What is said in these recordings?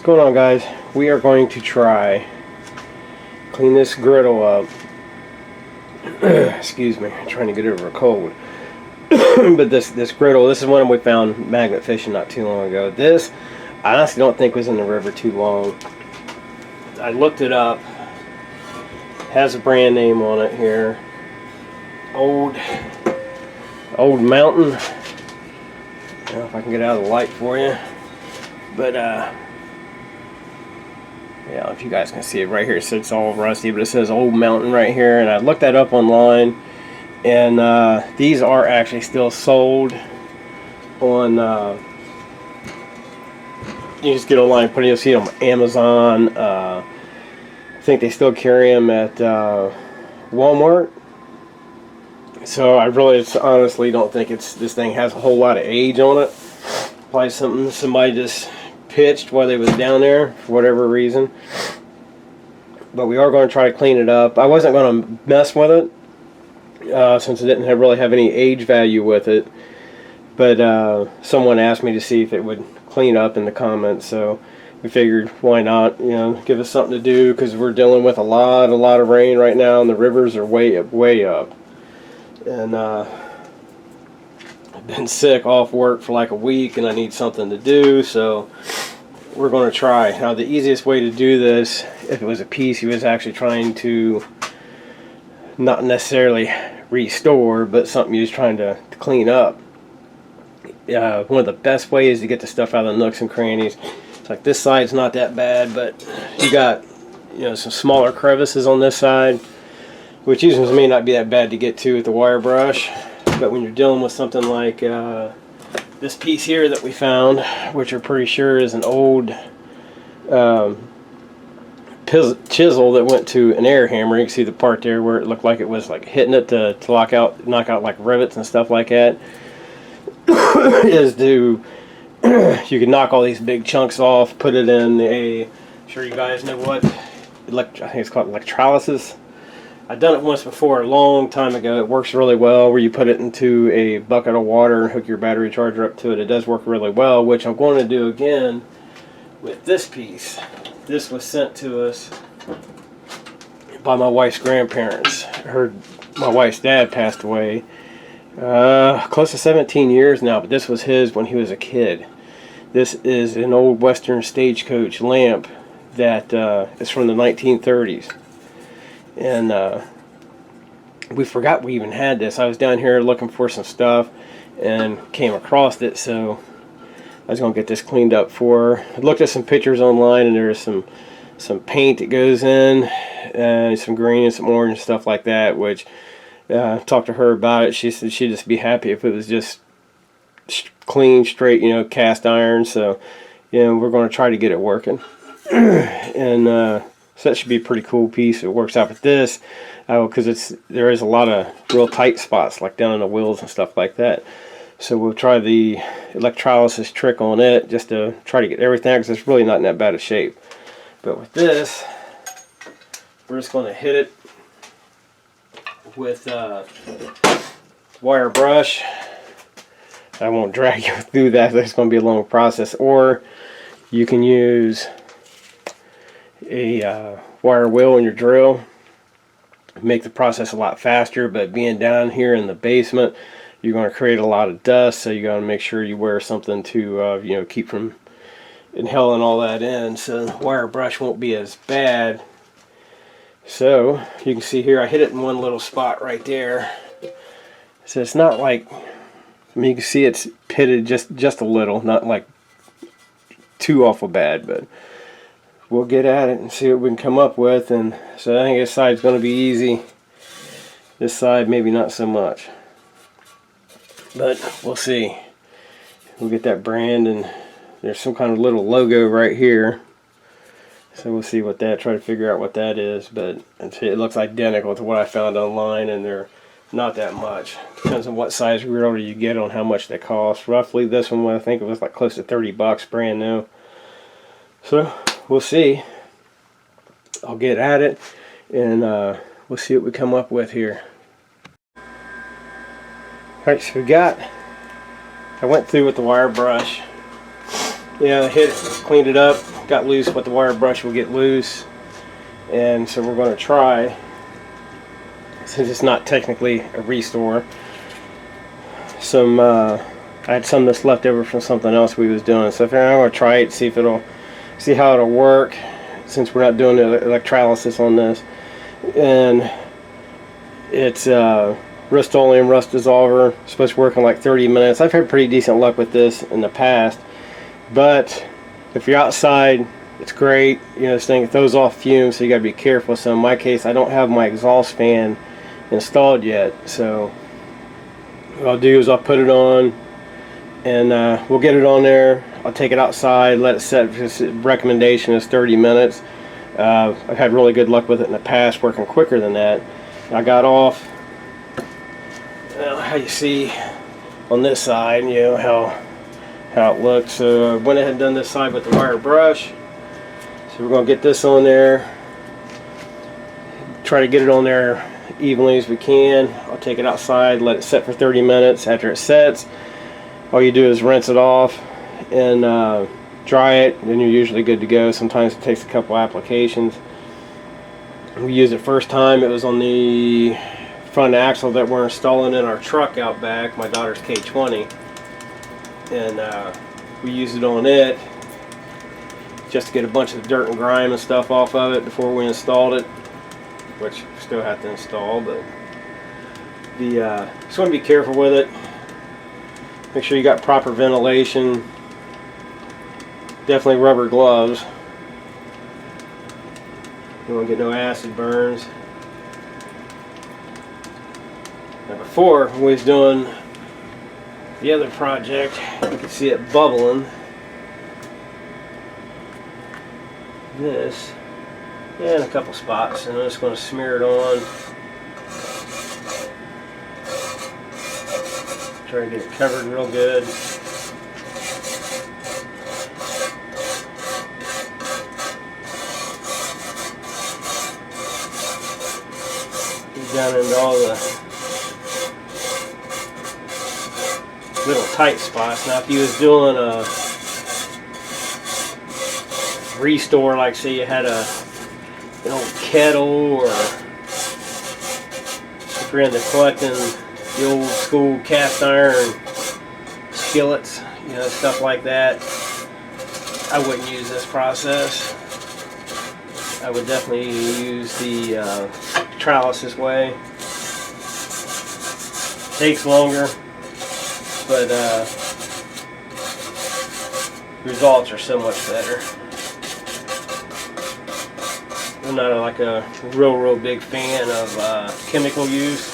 What's going on, guys? We are going to try clean this griddle up. Excuse me, I'm trying to get over a cold. But this griddle, this is one we found magnet fishing not too long ago. This, I honestly don't think was in the river too long. I looked it up. Has a brand name on it here. Old Mountain. I don't know if I can get out of the light for you, but yeah, if you guys can see it right here, so it's all rusty, but it says Old Mountain right here, and I looked that up online, and these are actually still sold on, you just get online, you'll see them on Amazon. I think they still carry them at Walmart. So I really honestly don't think this thing has a whole lot of age on it. Probably something somebody just pitched while they was down there for whatever reason. But we are going to try to clean it up. I wasn't going to mess with it since it didn't really have any age value with it. But someone asked me to see if it would clean up in the comments, so we figured why not, you know, give us something to do, because we're dealing with a lot of rain right now, and the rivers are way up. And I've been sick off work for like a week, and I need something to do, so we're going to try. Now, the easiest way to do this, if it was a piece he was actually trying to not necessarily restore, but something he was trying to clean up, one of the best ways to get the stuff out of the nooks and crannies. It's like this side's not that bad, but you got, you know, some smaller crevices on this side, which usually may not be that bad to get to with the wire brush. But when you're dealing with something like this piece here that we found, which we're pretty sure is an old chisel that went to an air hammer. You can see the part there where it looked like it was like hitting it to knock out like rivets and stuff like that. Is to you can knock all these big chunks off, put it in a, I'm sure you guys know what, I think it's called electrolysis. I've done it once before a long time ago. It works really well, where you put it into a bucket of water and hook your battery charger up to it. It does work really well, which I'm going to do again with this piece. This was sent to us by my wife's grandparents. My wife's dad passed away close to 17 years now, but this was his when he was a kid. This is an old Western stagecoach lamp that is from the 1930s. And we forgot we even had this. I was down here looking for some stuff and came across it, so I was going to get this cleaned up for her. I looked at some pictures online, and there's some paint that goes in, and some green and some orange and stuff like that, which talked to her about it. She said she'd just be happy if it was just clean, straight, you know, cast iron. So, you know, we're going to try to get it working. And so that should be a pretty cool piece. It works out with this, because there is a lot of real tight spots, like down in the wheels and stuff like that. So we'll try the electrolysis trick on it, just to try to get everything, because it's really not in that bad of shape. But with this, we're just going to hit it with wire brush. I won't drag you through that. It's going to be a long process. Or you can use a wire wheel in your drill, make the process a lot faster. But being down here in the basement, you're going to create a lot of dust, so you got to make sure you wear something to you know, keep from inhaling all that in, so the wire brush won't be as bad. So you can see here I hit it in one little spot right there, so it's not like, I mean, you can see it's pitted just a little, not like too awful bad, but we'll get at it and see what we can come up with. And so I think this side's going to be easy, this side maybe not so much, but we'll see. We'll get that brand, and there's some kind of little logo right here, so we'll see what that, try to figure out what that is. But it looks identical to what I found online, and they're not that much. Depends on what size griddle you get on how much they cost. Roughly this one, I think it was like close to 30 bucks brand new. So we'll see. I'll get at it, and we'll see what we come up with here. Alright, so I went through with the wire brush, Yeah, hit it, cleaned it up, got loose, but the wire brush will get loose. And so we're going to try, since it's not technically a restore, some, I had some that's left over from something else we was doing. So I'm going to try it, see how it'll work, since we're not doing the electrolysis on this. And it's RustOleum rust dissolver, supposed to work in like 30 minutes. I've had pretty decent luck with this in the past. But if you're outside, it's great. You know, this thing throws off fumes, so you got to be careful. So in my case, I don't have my exhaust fan installed yet. So what I'll do is I'll put it on, and we'll get it on there. I'll take it outside, let it set. His recommendation is 30 minutes. I've had really good luck with it in the past, working quicker than that. I got off. How you see on this side, you know how it looks. So I went ahead and done this side with the wire brush. So we're going to get this on there, try to get it on there evenly as we can. I'll take it outside, let it set for 30 minutes. After it sets, all you do is rinse it off and dry it, and then you're usually good to go. Sometimes it takes a couple applications. We used it first time, it was on the front axle that we're installing in our truck out back, my daughter's K20. And we used it on it just to get a bunch of the dirt and grime and stuff off of it before we installed it, which we still have to install. But just want to be careful with it. Make sure you got proper ventilation. Definitely rubber gloves. You don't get no acid burns. Now before, when we was doing the other project, you can see it bubbling. This, yeah, in a couple spots, and I'm just going to smear it on. Try to get it covered real good. Get down into all the little tight spots. Now if you was doing a restore, like say you had an old kettle, or if you're into collecting the old school cast iron skillets, you know, stuff like that, I wouldn't use this process. I would definitely use the electrolysis way. Takes longer, but results are so much better. I'm not like a real big fan of chemical use.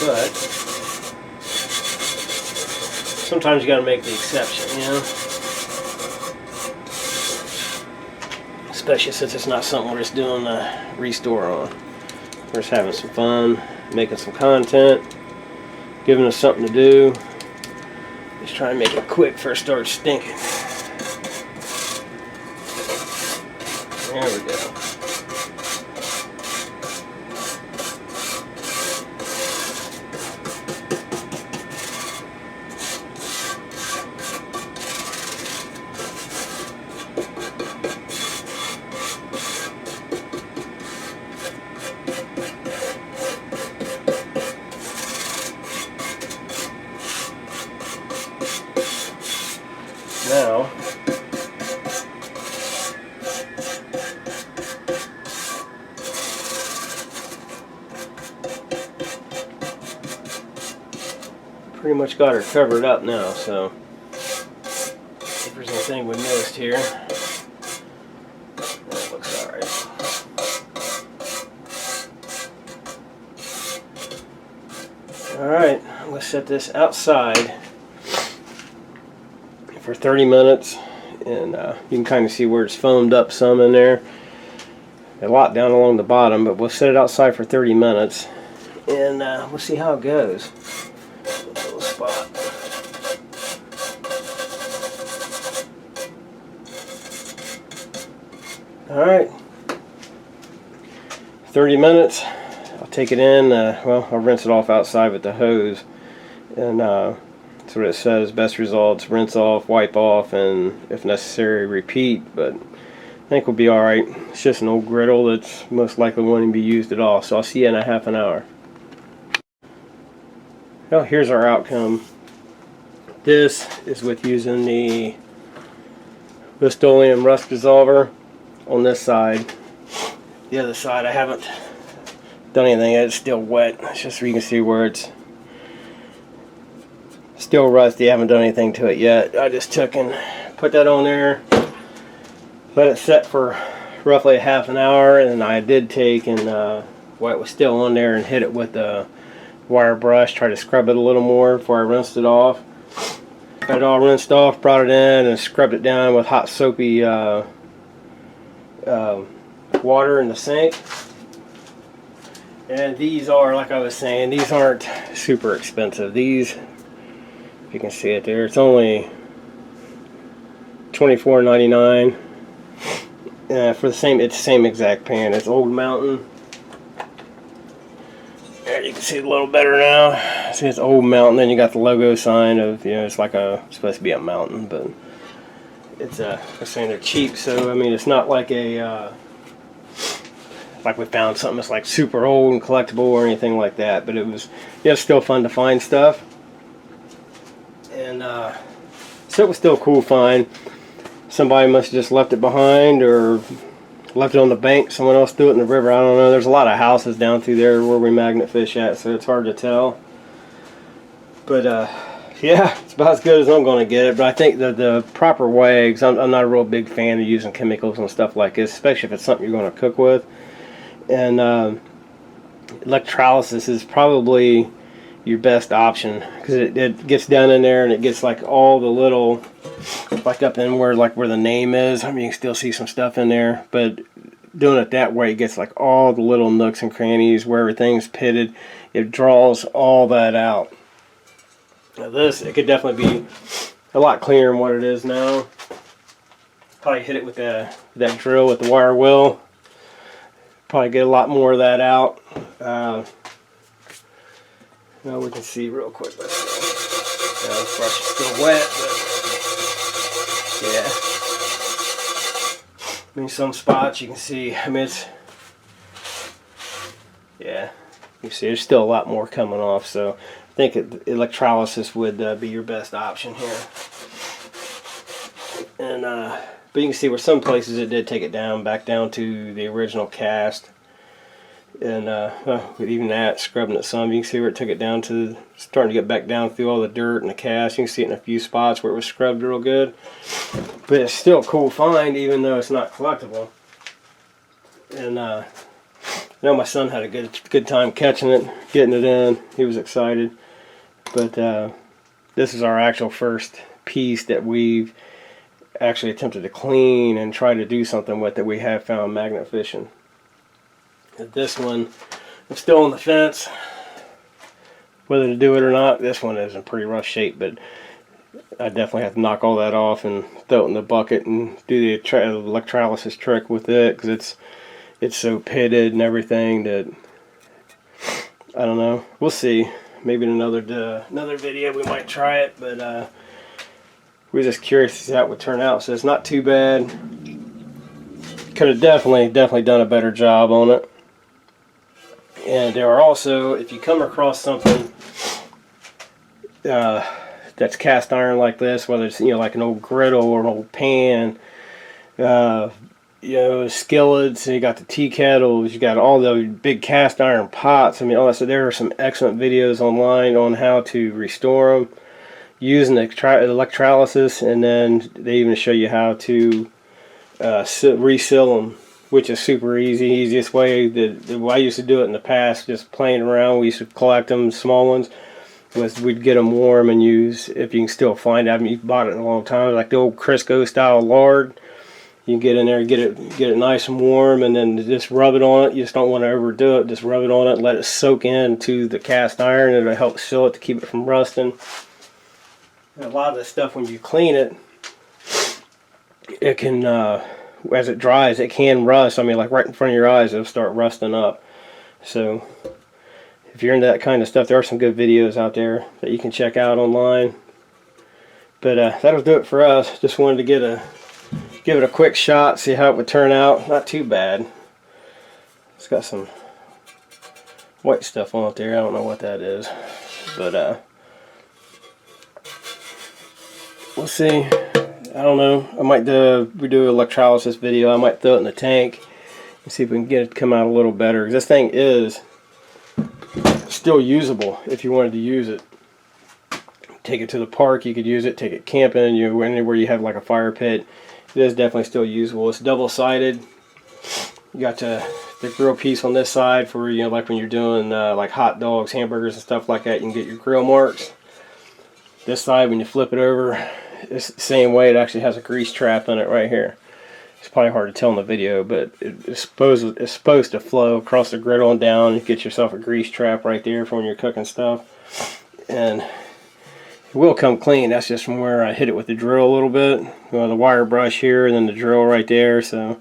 But sometimes you got to make the exception, you know? Especially since it's not something we're just doing a restore on. We're just having some fun, making some content, giving us something to do. Just try and make it quick before it starts stinking. There we go. Now, pretty much got her covered up now, so if there's anything we missed here, that looks alright. Alright, I'm going to set this outside for 30 minutes, and you can kind of see where it's foamed up some in there. A lot down along the bottom, but we'll set it outside for 30 minutes, and we'll see how it goes. Little spot. Alright, 30 minutes. I'll take it in, well, I'll rinse it off outside with the hose. And that's what it says. Best results: rinse off, wipe off, and if necessary, repeat. But I think we'll be alright. It's just an old griddle that's most likely won't even be used at all. So I'll see you in a half an hour. Well, here's our outcome. This is with using the RustOleum rust dissolver on this side. The other side I haven't done anything. It's still wet. It's just so you can see where it's still rusty. I haven't done anything to it yet. I just took and put that on there, let it set for roughly a half an hour, and I did take and while it was still on there and hit it with the wire brush, try to scrub it a little more before I rinsed it off. Got it all rinsed off, brought it in and scrubbed it down with hot soapy water in the sink. And these are, like I was saying, these aren't super expensive. These, if you can see it there, it's only $24.99 for the same. It's the same exact pan. It's Old Mountain. There, you can see it a little better now. See, it's Old Mountain. Then you got the logo sign of, you know, it's like it's supposed to be a mountain, but it's they're saying they're cheap. So I mean, it's not like a like we found something that's like super old and collectible or anything like that. But it was, yeah, it's still fun to find stuff. And so it was still a cool find. Somebody must have just left it behind or left it on the bank. Someone else threw it in the river. I don't know. There's a lot of houses down through there where we magnet fish at, so it's hard to tell. But yeah, it's about as good as I'm going to get it. But I think the proper way, because I'm not a real big fan of using chemicals and stuff like this, especially if it's something you're going to cook with. And electrolysis is probably your best option, because it gets down in there and it gets like all the little, like up in where the name is. I mean, you can still see some stuff in there, but doing it that way, it gets like all the little nooks and crannies where everything's pitted. It draws all that out. Now this, it could definitely be a lot cleaner than what it is now. Probably hit it with that drill with the wire wheel. Probably get a lot more of that out. Now we can see real quick. Let's see. The brush is still wet, but yeah. I mean, some spots you can see. I mean, it's, yeah. You see, there's still a lot more coming off. So I think electrolysis would be your best option here. And but you can see where some places it did take it back down to the original cast. And even that, scrubbing it some, you can see where it took it down to, starting to get back down through all the dirt and the cast. You can see it in a few spots where it was scrubbed real good. But it's still a cool find, even though it's not collectible. And I know my son had a good time catching it, getting it in. He was excited. But this is our actual first piece that we've actually attempted to clean and try to do something with that we have found magnet fishing. This one, I'm still on the fence whether to do it or not. This one is in pretty rough shape, but I definitely have to knock all that off and throw it in the bucket and do the electrolysis trick with it, because it's so pitted and everything that I don't know. We'll see. Maybe in another video we might try it, but we're just curious to see how it would turn out. So it's not too bad. Could have definitely done a better job on it. And there are also, if you come across something that's cast iron like this, whether it's, you know, like an old griddle or an old pan, you know, skillets, and you got the tea kettles, you got all the big cast iron pots. I mean, all that. So there are some excellent videos online on how to restore them using electrolysis, and then they even show you how to reseal them, which is super easy. Easiest way that I used to do it in the past, just playing around. We used to collect them, small ones, was we'd get them warm and use, if you can still find it. I mean, you've bought it in a long time, like the old Crisco style lard. You can get in there, get it nice and warm, and then just rub it on it. You just don't want to overdo it. Just rub it on it, let it soak into the cast iron. It'll help seal it to keep it from rusting. And a lot of this stuff, when you clean it, it can, as it dries, it can rust. I mean, like right in front of your eyes, it'll start rusting up. So if you're into that kind of stuff, there are some good videos out there that you can check out online. But that'll do it for us. Just wanted to give it a quick shot, see how it would turn out. Not too bad. It's got some white stuff on it there. I don't know what that is, but we'll see. I don't know. I might we do an electrolysis video. I might throw it in the tank and see if we can get it to come out a little better. 'Cause this thing is still usable if you wanted to use it. Take it to the park, you could use it. Take it camping, anywhere you have like a fire pit. It is definitely still usable. It's double-sided. You got the grill piece on this side for, like when you're doing like hot dogs, hamburgers and stuff like that, you can get your grill marks. This side, when you flip it over, it's the same way. It actually has a grease trap in it right here. It's probably hard to tell in the video, but it's supposed to flow across the griddle and down. You get yourself a grease trap right there for when you're cooking stuff. And it will come clean. That's just from where I hit it with the drill a little bit. The wire brush here and then the drill right there. So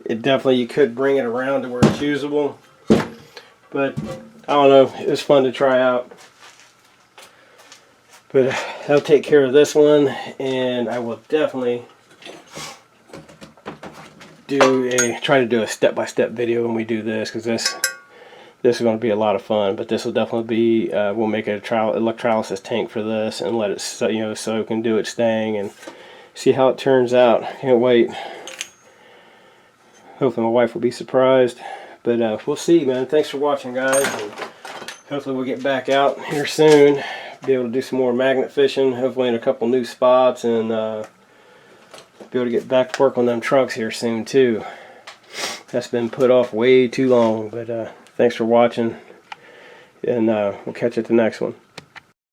it definitely, you could bring it around to where it's usable. But I don't know. It was fun to try out. But I'll take care of this one, and I will definitely try to do a step-by-step video when we do this, because this is going to be a lot of fun. But this will definitely be we'll make an electrolysis tank for this and let it soak and do its thing and see how it turns out. Can't wait. Hopefully my wife will be surprised, but we'll see, man. Thanks for watching, guys, and hopefully we'll get back out here soon, be able to do some more magnet fishing, hopefully in a couple new spots, and be able to get back to work on them trucks here soon too. That's been put off way too long, but thanks for watching, and we'll catch you at the next one.